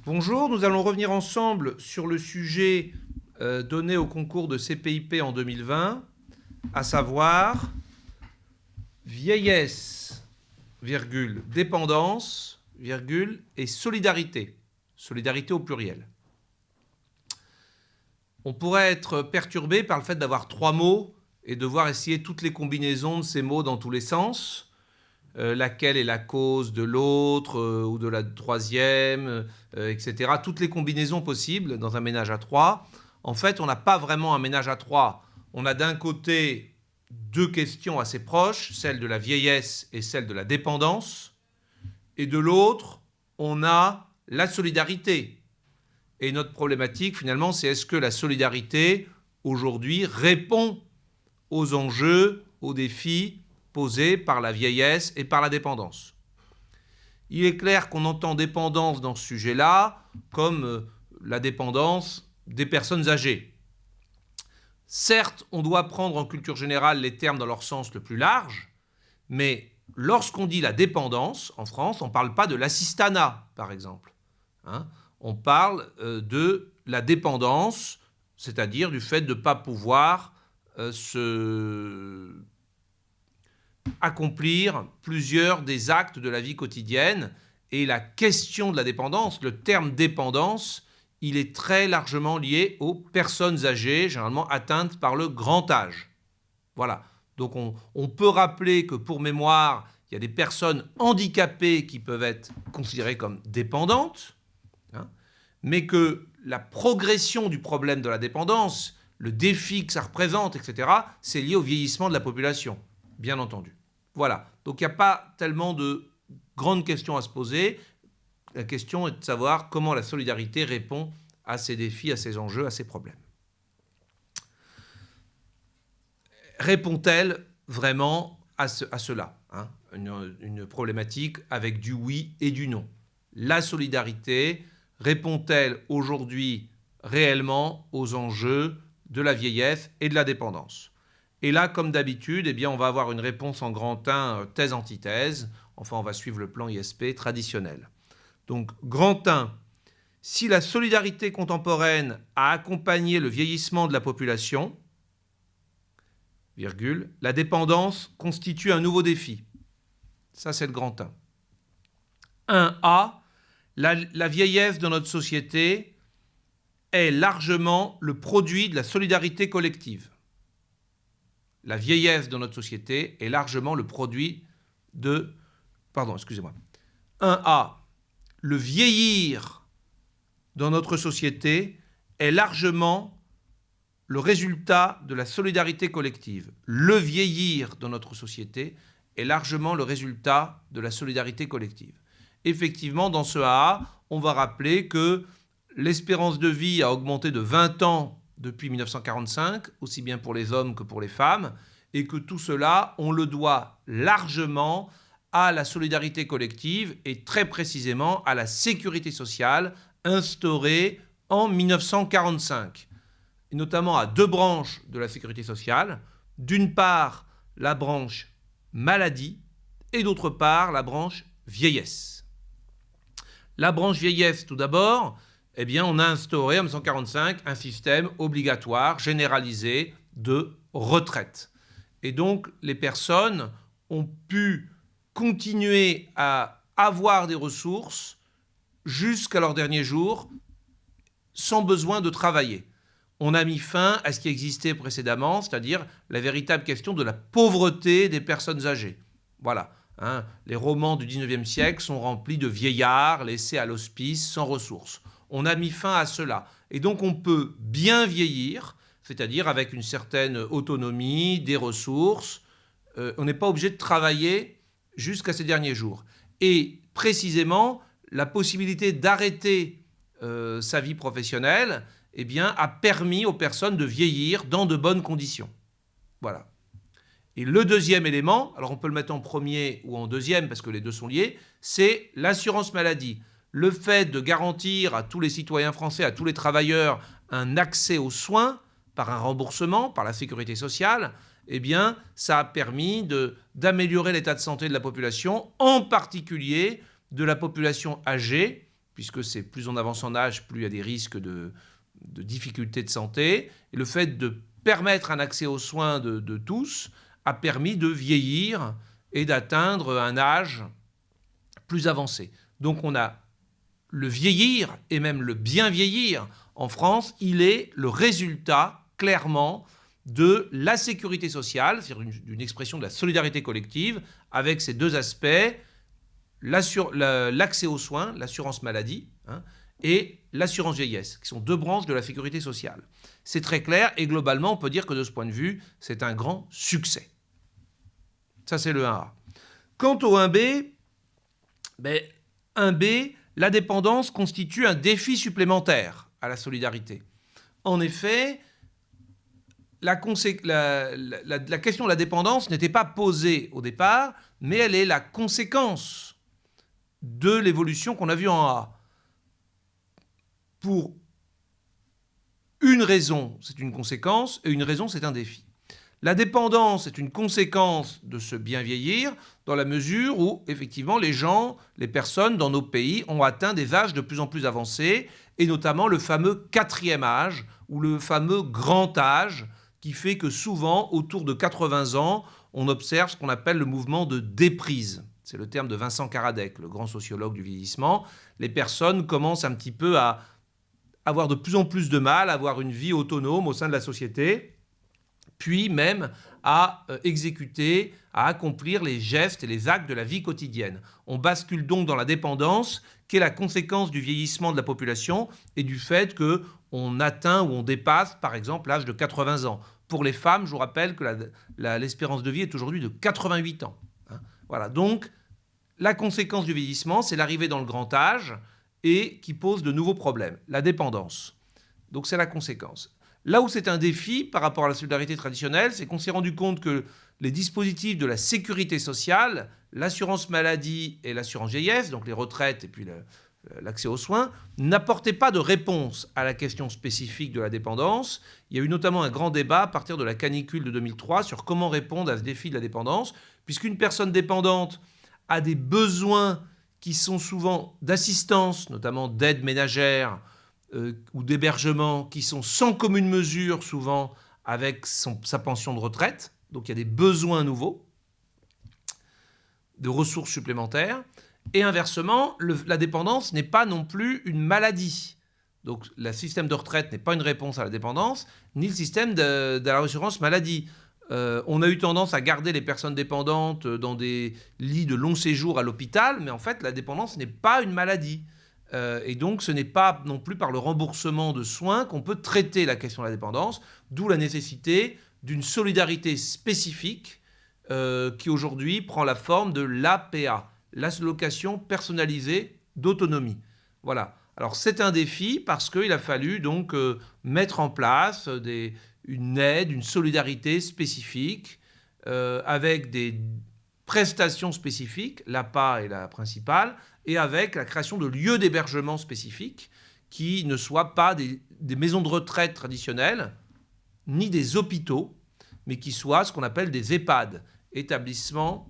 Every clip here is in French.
Bonjour, nous allons revenir ensemble sur le sujet donné au concours de CPIP en 2020, à savoir vieillesse, virgule, dépendance, virgule, et solidarité. Solidarité au pluriel. On pourrait être perturbé par le fait d'avoir trois mots et devoir essayer toutes les combinaisons de ces mots dans tous les sens. Laquelle est la cause de l'autre ou de la troisième, etc. Toutes les combinaisons possibles dans un ménage à trois. En fait, on n'a pas vraiment un ménage à trois. On a d'un côté deux questions assez proches, celle de la vieillesse et celle de la dépendance. Et de l'autre, on a la solidarité. Et notre problématique, finalement, c'est est-ce que la solidarité, aujourd'hui, répond aux enjeux, aux défis posés par la vieillesse et par la dépendance. Il est clair qu'on entend dépendance dans ce sujet-là comme la dépendance des personnes âgées. Certes, on doit prendre en culture générale les termes dans leur sens le plus large, mais lorsqu'on dit la dépendance, en France, on ne parle pas de l'assistanat, par exemple. On parle de la dépendance, c'est-à-dire du fait de ne pas pouvoir accomplir plusieurs des actes de la vie quotidienne. Et la question de la dépendance, le terme dépendance, il est très largement lié aux personnes âgées, généralement atteintes par le grand âge. Voilà. Donc on peut rappeler que pour mémoire, il y a des personnes handicapées qui peuvent être considérées comme dépendantes, mais que la progression du problème de la dépendance, le défi que ça représente, etc., c'est lié au vieillissement de la population, bien entendu. Voilà, donc il n'y a pas tellement de grandes questions à se poser. La question est de savoir comment la solidarité répond à ces défis, à ces enjeux, à ces problèmes. Répond-elle vraiment à cela, une problématique avec du oui et du non? La solidarité répond-elle aujourd'hui réellement aux enjeux de la vieillesse et de la dépendance? Et là, comme d'habitude, on va avoir une réponse en grand 1, thèse-antithèse. Enfin, on va suivre le plan ISP traditionnel. Donc, grand 1, si la solidarité contemporaine a accompagné le vieillissement de la population, virgule, la dépendance constitue un nouveau défi. Ça, c'est le grand 1. 1A, la vieillesse de notre société est largement le produit de la solidarité collective. La vieillesse de notre société est largement le produit de... 1A. Le vieillir dans notre société est largement le résultat de la solidarité collective. Le vieillir dans notre société est largement le résultat de la solidarité collective. Effectivement, dans ce AA, on va rappeler que l'espérance de vie a augmenté de 20 ans depuis 1945, aussi bien pour les hommes que pour les femmes, et que tout cela, on le doit largement à la solidarité collective et très précisément à la sécurité sociale instaurée en 1945, et notamment à deux branches de la sécurité sociale. D'une part, la branche maladie et d'autre part, la branche vieillesse. La branche vieillesse, tout d'abord, on a instauré en 1945 un système obligatoire, généralisé, de retraite. Et donc, les personnes ont pu continuer à avoir des ressources jusqu'à leur dernier jour sans besoin de travailler. On a mis fin à ce qui existait précédemment, c'est-à-dire la véritable question de la pauvreté des personnes âgées. Voilà. Les romans du 19e siècle sont remplis de vieillards laissés à l'hospice sans ressources. On a mis fin à cela. Et donc on peut bien vieillir, c'est-à-dire avec une certaine autonomie, des ressources. On n'est pas obligé de travailler jusqu'à ces derniers jours. Et précisément, la possibilité d'arrêter sa vie professionnelle a permis aux personnes de vieillir dans de bonnes conditions. Voilà. Et le deuxième élément, alors on peut le mettre en premier ou en deuxième parce que les deux sont liés, c'est l'assurance maladie. Le fait de garantir à tous les citoyens français, à tous les travailleurs, un accès aux soins par un remboursement, par la sécurité sociale, ça a permis d'améliorer l'état de santé de la population, en particulier de la population âgée, puisque c'est plus on avance en âge, plus il y a des risques de difficultés de santé. Et le fait de permettre un accès aux soins de tous a permis de vieillir et d'atteindre un âge plus avancé. Donc on a le vieillir et même le bien vieillir en France, il est le résultat clairement de la sécurité sociale, c'est-à-dire d'une expression de la solidarité collective avec ces deux aspects, l'accès aux soins, l'assurance maladie, et l'assurance vieillesse, qui sont deux branches de la sécurité sociale. C'est très clair et globalement, on peut dire que de ce point de vue, c'est un grand succès. Ça, c'est le 1A. Quant au 1B, 1B, la dépendance constitue un défi supplémentaire à la solidarité. En effet, la question de la dépendance n'était pas posée au départ, mais elle est la conséquence de l'évolution qu'on a vue en A. Pour une raison, c'est une conséquence, et une raison, c'est un défi. La dépendance est une conséquence de ce bien vieillir, dans la mesure où, effectivement, les personnes dans nos pays ont atteint des âges de plus en plus avancés, et notamment le fameux 4e âge, ou le fameux grand âge, qui fait que souvent, autour de 80 ans, on observe ce qu'on appelle le mouvement de déprise. C'est le terme de Vincent Karadec, le grand sociologue du vieillissement. Les personnes commencent un petit peu à avoir de plus en plus de mal à avoir une vie autonome au sein de la société, puis même à exécuter, à accomplir les gestes et les actes de la vie quotidienne. On bascule donc dans la dépendance, qui est la conséquence du vieillissement de la population et du fait qu'on atteint ou on dépasse, par exemple, l'âge de 80 ans. Pour les femmes, je vous rappelle que l'espérance de vie est aujourd'hui de 88 ans. Voilà, donc la conséquence du vieillissement, c'est l'arrivée dans le grand âge, et qui pose de nouveaux problèmes, la dépendance. Donc c'est la conséquence. Là où c'est un défi par rapport à la solidarité traditionnelle, c'est qu'on s'est rendu compte que les dispositifs de la sécurité sociale, l'assurance maladie et l'assurance vieillesse, donc les retraites et puis l'accès aux soins, n'apportaient pas de réponse à la question spécifique de la dépendance. Il y a eu notamment un grand débat à partir de la canicule de 2003 sur comment répondre à ce défi de la dépendance, puisqu'une personne dépendante a des besoins qui sont souvent d'assistance, notamment d'aide ménagère ou d'hébergement, qui sont sans commune mesure souvent avec sa pension de retraite. Donc il y a des besoins nouveaux, de ressources supplémentaires. Et inversement, la dépendance n'est pas non plus une maladie. Donc le système de retraite n'est pas une réponse à la dépendance, ni le système de la assurance maladie. On a eu tendance à garder les personnes dépendantes dans des lits de long séjour à l'hôpital, mais en fait, la dépendance n'est pas une maladie. Et donc, ce n'est pas non plus par le remboursement de soins qu'on peut traiter la question de la dépendance, d'où la nécessité d'une solidarité spécifique qui aujourd'hui prend la forme de l'APA, l'allocation personnalisée d'autonomie. Voilà. Alors, c'est un défi parce qu'il a fallu donc mettre en place une aide, une solidarité spécifique, avec des prestations spécifiques, l'APA est la principale, et avec la création de lieux d'hébergement spécifiques qui ne soient pas des maisons de retraite traditionnelles, ni des hôpitaux, mais qui soient ce qu'on appelle des EHPAD, établissements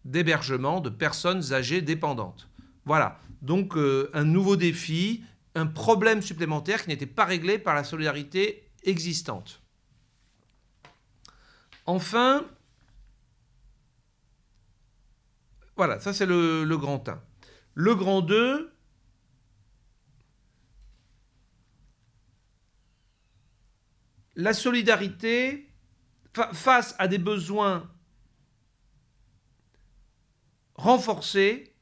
d'hébergement de personnes âgées dépendantes. Voilà, donc un nouveau défi, un problème supplémentaire qui n'était pas réglé par la solidarité existante. Enfin, voilà, ça c'est le grand 1. Le grand 2, la solidarité face à des besoins renforcés,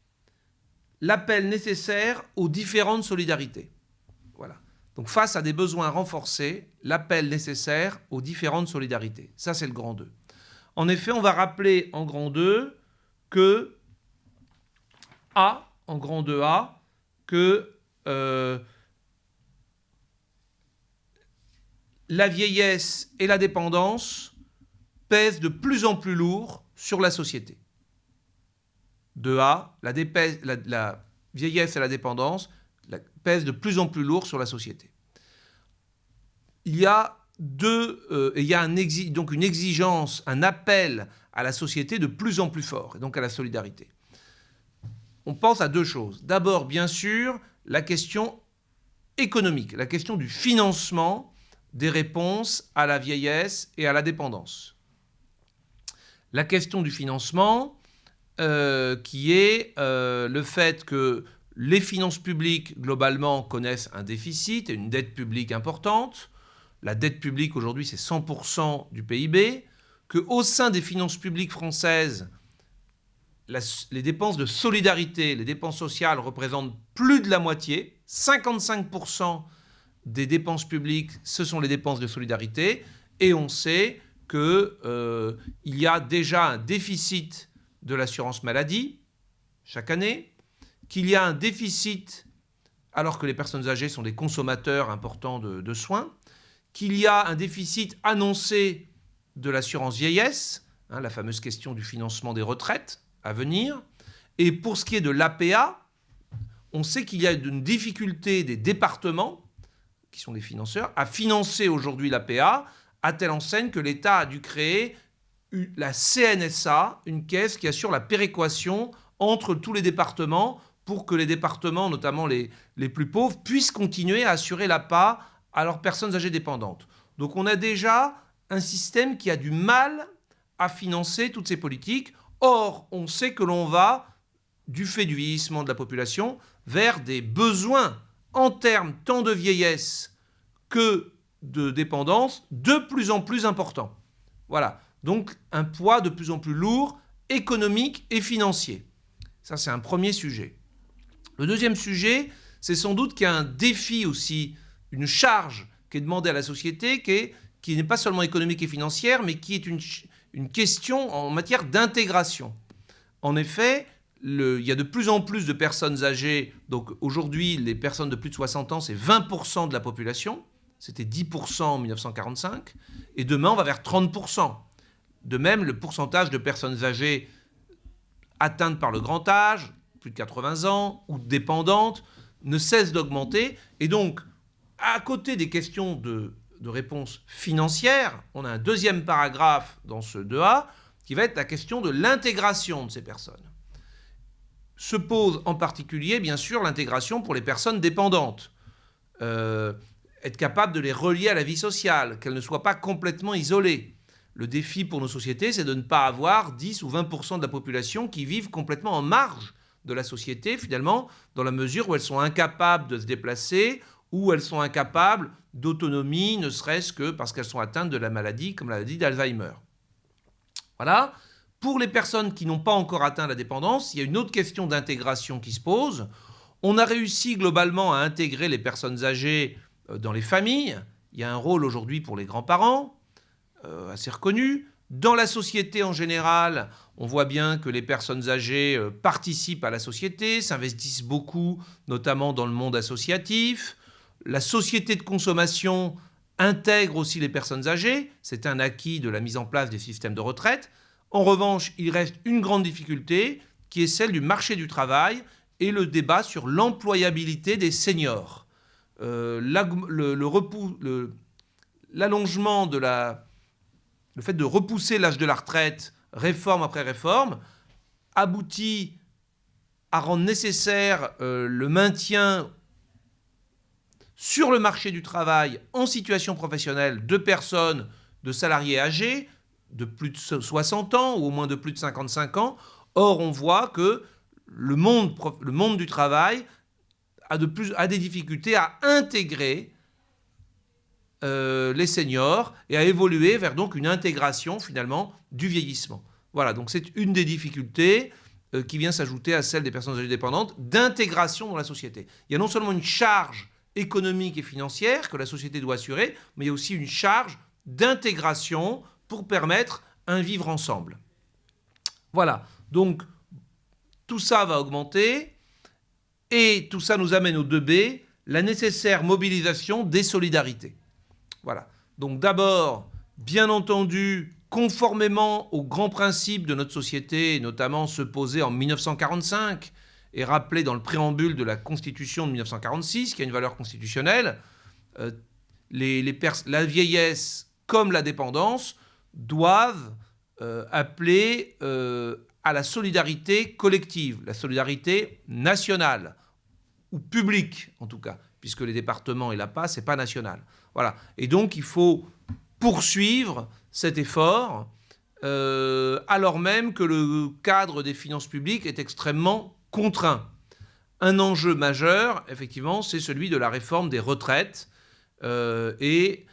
l'appel nécessaire aux différentes solidarités. Voilà. Donc face à des besoins renforcés, l'appel nécessaire aux différentes solidarités. Ça, c'est le grand 2. En effet, on va rappeler en grand 2 que en grand 2A, que la vieillesse et la dépendance pèsent de plus en plus lourd sur la société. 2A, la vieillesse et la dépendance pèsent de plus en plus lourd sur la société. Il y a donc une exigence, un appel à la société de plus en plus fort, et donc à la solidarité. on pense à deux choses. D'abord, bien sûr, la question économique, la question du financement des réponses à la vieillesse et à la dépendance. La question du financement, qui est le fait que les finances publiques, globalement, connaissent un déficit et une dette publique importante. La dette publique, aujourd'hui, c'est 100% du PIB. Qu'au sein des finances publiques françaises, les dépenses de solidarité, les dépenses sociales représentent plus de la moitié. 55% des dépenses publiques, ce sont les dépenses de solidarité. Et on sait qu'il y a déjà un déficit de l'assurance maladie chaque année, qu'il y a un déficit, alors que les personnes âgées sont des consommateurs importants de soins, qu'il y a un déficit annoncé de l'assurance vieillesse, la fameuse question du financement des retraites à venir. Et pour ce qui est de l'APA, on sait qu'il y a une difficulté des départements, qui sont les financeurs, à financer aujourd'hui l'APA, à telle enseigne que l'État a dû créer la CNSA, une caisse qui assure la péréquation entre tous les départements pour que les départements, notamment les plus pauvres, puissent continuer à assurer l'APA à leurs personnes âgées dépendantes. Donc on a déjà un système qui a du mal à financer toutes ces politiques. Or, on sait que l'on va, du fait du vieillissement de la population, vers des besoins en termes tant de vieillesse que de dépendance de plus en plus importants. Voilà. Donc un poids de plus en plus lourd, économique et financier. Ça, c'est un premier sujet. Le deuxième sujet, c'est sans doute qu'il y a un défi aussi, une charge qui est demandée à la société, qui n'est pas seulement économique et financière, mais qui est une question en matière d'intégration. En effet, il y a de plus en plus de personnes âgées. Donc aujourd'hui, les personnes de plus de 60 ans, c'est 20% de la population. C'était 10% en 1945. Et demain, on va vers 30%. De même, le pourcentage de personnes âgées atteintes par le grand âge, plus de 80 ans, ou dépendantes, ne cesse d'augmenter. Et donc, à côté des questions de réponse financière, on a un deuxième paragraphe dans ce 2A qui va être la question de l'intégration de ces personnes. Se pose en particulier, bien sûr, l'intégration pour les personnes dépendantes. Être capable de les relier à la vie sociale, qu'elles ne soient pas complètement isolées. Le défi pour nos sociétés, c'est de ne pas avoir 10 ou 20% de la population qui vivent complètement en marge de la société, finalement, dans la mesure où elles sont incapables de se déplacer, ou elles sont incapables d'autonomie, ne serait-ce que parce qu'elles sont atteintes de la maladie, comme la maladie d'Alzheimer. Voilà. Pour les personnes qui n'ont pas encore atteint la dépendance, il y a une autre question d'intégration qui se pose. On a réussi globalement à intégrer les personnes âgées dans les familles. Il y a un rôle aujourd'hui pour les grands-parents, assez reconnu. Dans la société en général, on voit bien que les personnes âgées participent à la société, s'investissent beaucoup, notamment dans le monde associatif. La société de consommation intègre aussi les personnes âgées. C'est un acquis de la mise en place des systèmes de retraite. En revanche, il reste une grande difficulté qui est celle du marché du travail et le débat sur l'employabilité des seniors. L'allongement le fait de repousser l'âge de la retraite, réforme après réforme, aboutit à rendre nécessaire le maintien sur le marché du travail en situation professionnelle de personnes, de salariés âgés, de plus de 60 ans ou au moins de plus de 55 ans. Or, on voit que le monde du travail a des difficultés à intégrer les seniors et à évoluer vers donc une intégration finalement du vieillissement. Voilà, donc c'est une des difficultés qui vient s'ajouter à celle des personnes âgées dépendantes d'intégration dans la société. Il y a non seulement une charge économique et financière que la société doit assurer, mais il y a aussi une charge d'intégration pour permettre un vivre ensemble. Voilà, donc tout ça va augmenter et tout ça nous amène au 2B, la nécessaire mobilisation des solidarités. Voilà. Donc d'abord, bien entendu, conformément aux grands principes de notre société, notamment ceux posés en 1945 et rappelés dans le préambule de la Constitution de 1946, qui a une valeur constitutionnelle, la vieillesse comme la dépendance doivent appeler à la solidarité collective, la solidarité nationale, ou publique en tout cas, puisque les départements et l'APA, ce n'est pas national. Voilà. Et donc il faut poursuivre cet effort, alors même que le cadre des finances publiques est extrêmement contraint. Un enjeu majeur, effectivement, c'est celui de la réforme des retraites. Et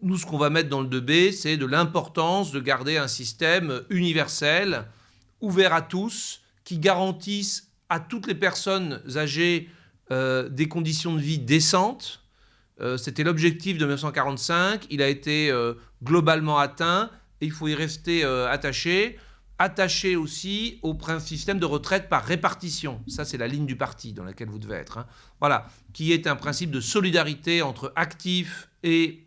nous, ce qu'on va mettre dans le 2B, c'est de l'importance de garder un système universel, ouvert à tous, qui garantisse à toutes les personnes âgées des conditions de vie décentes. C'était l'objectif de 1945, il a été globalement atteint, et il faut y rester attaché aussi au système de retraite par répartition. Ça, c'est la ligne du parti dans laquelle vous devez être. Hein. Voilà, qui est un principe de solidarité entre actifs et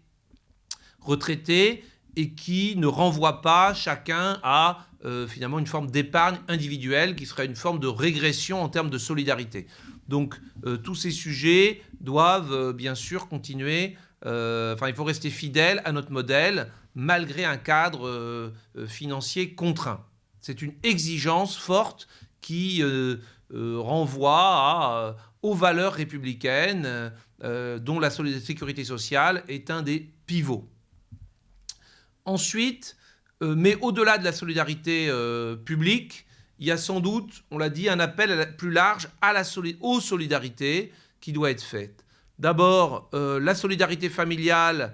retraités, et qui ne renvoie pas chacun à finalement une forme d'épargne individuelle qui serait une forme de régression en termes de solidarité. Donc tous ces sujets doivent bien sûr continuer, il faut rester fidèle à notre modèle malgré un cadre financier contraint. C'est une exigence forte qui renvoie aux valeurs républicaines dont la sécurité sociale est un des pivots. Ensuite, mais au-delà de la solidarité publique, il y a sans doute, on l'a dit, un appel plus large aux solidarités qui doit être faite. D'abord, la solidarité familiale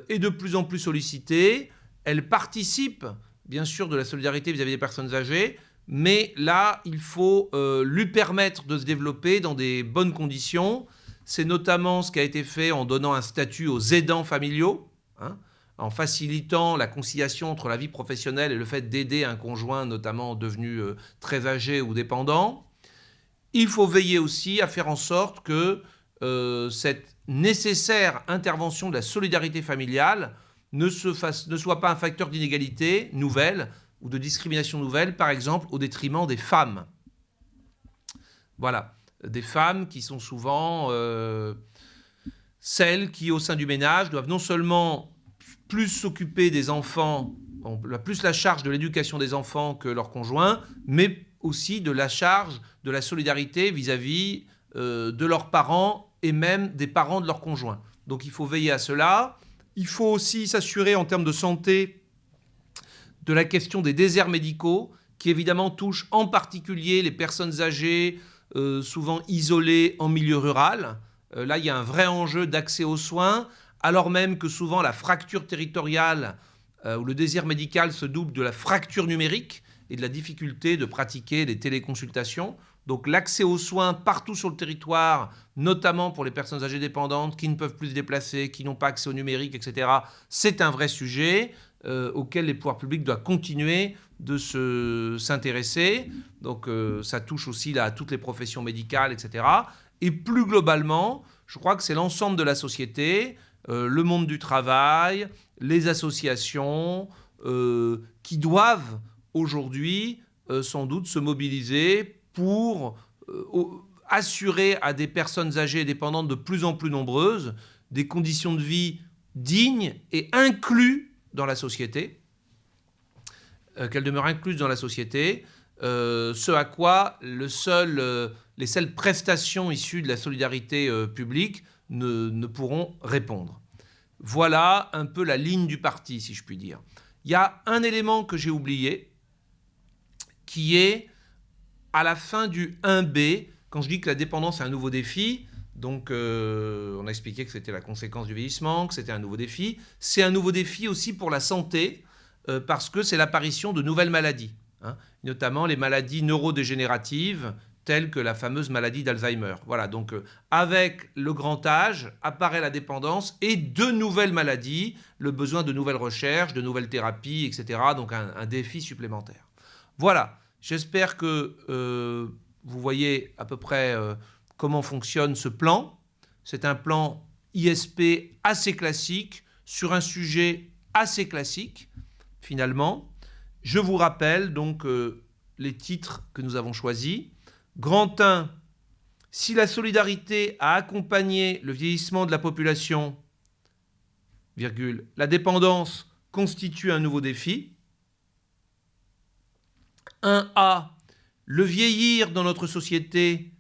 est de plus en plus sollicitée. Elle participe, bien sûr, de la solidarité vis-à-vis des personnes âgées, mais là, il faut lui permettre de se développer dans des bonnes conditions. C'est notamment ce qui a été fait en donnant un statut aux aidants familiaux, hein, en facilitant la conciliation entre la vie professionnelle et le fait d'aider un conjoint, notamment devenu très âgé ou dépendant. Il faut veiller aussi à faire en sorte que cette nécessaire intervention de la solidarité familiale ne soit pas un facteur d'inégalité nouvelle ou de discrimination nouvelle, par exemple au détriment des femmes. Voilà, des femmes qui sont souvent celles qui, au sein du ménage, doivent non seulement plus s'occuper des enfants, plus la charge de l'éducation des enfants que leurs conjoints, mais aussi de la charge de la solidarité vis-à-vis de leurs parents et même des parents de leurs conjoints. Donc il faut veiller à cela. Il faut aussi s'assurer en termes de santé de la question des déserts médicaux, qui évidemment touchent en particulier les personnes âgées, souvent isolées en milieu rural. Là, il y a un vrai enjeu d'accès aux soins, alors même que souvent la fracture territoriale ou le désert médical se double de la fracture numérique et de la difficulté de pratiquer les téléconsultations. Donc l'accès aux soins partout sur le territoire, notamment pour les personnes âgées dépendantes qui ne peuvent plus se déplacer, qui n'ont pas accès au numérique, etc., c'est un vrai sujet auquel les pouvoirs publics doivent continuer de s'intéresser. Donc ça touche aussi là, à toutes les professions médicales, etc. Et plus globalement, je crois que c'est l'ensemble de la société, le monde du travail, les associations, qui doivent aujourd'hui sans doute se mobiliser pour assurer à des personnes âgées et dépendantes de plus en plus nombreuses des conditions de vie dignes et incluses dans la société, qu'elles demeurent incluses dans la société, ce à quoi les seules prestations issues de la solidarité publique ne pourront répondre. Voilà un peu la ligne du parti, si je puis dire. Il y a un élément que j'ai oublié, qui est à la fin du 1B, quand je dis que la dépendance est un nouveau défi, donc on a expliqué que c'était la conséquence du vieillissement, que c'était un nouveau défi. C'est un nouveau défi aussi pour la santé, parce que c'est l'apparition de nouvelles maladies, hein, notamment les maladies neurodégénératives, telles que la fameuse maladie d'Alzheimer. Voilà, donc avec le grand âge apparaît la dépendance et de nouvelles maladies, le besoin de nouvelles recherches, de nouvelles thérapies, etc. Donc un défi supplémentaire. Voilà, j'espère que vous voyez à peu près comment fonctionne ce plan. C'est un plan ISP assez classique, sur un sujet assez classique, finalement. Je vous rappelle donc les titres que nous avons choisis. Grand 1, si la solidarité a accompagné le vieillissement de la population, la dépendance constitue un nouveau défi. 1A, le vieillir dans notre société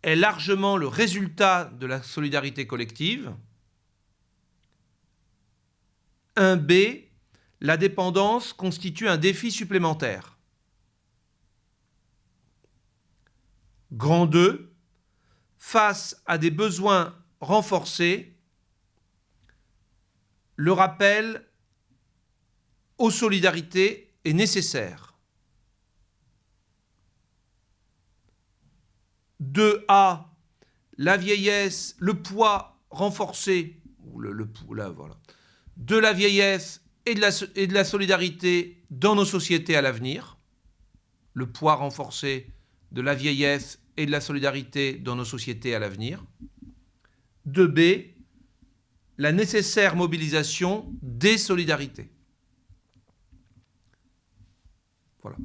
est largement le résultat de la solidarité collective. 1B, la dépendance constitue un défi supplémentaire. Grand 2, face à des besoins renforcés, le rappel aux solidarités est nécessaire. 2A, la vieillesse, le poids renforcé de la vieillesse et de la solidarité dans nos sociétés à l'avenir. Le poids renforcé de la vieillesse et de la solidarité dans nos sociétés à l'avenir. 2B, la nécessaire mobilisation des solidarités. Voilà.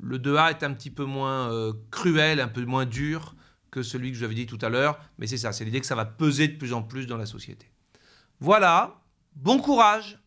Le 2A est un petit peu moins cruel, un peu moins dur que celui que je vous avais dit tout à l'heure, mais c'est ça, c'est l'idée que ça va peser de plus en plus dans la société. Voilà, bon courage!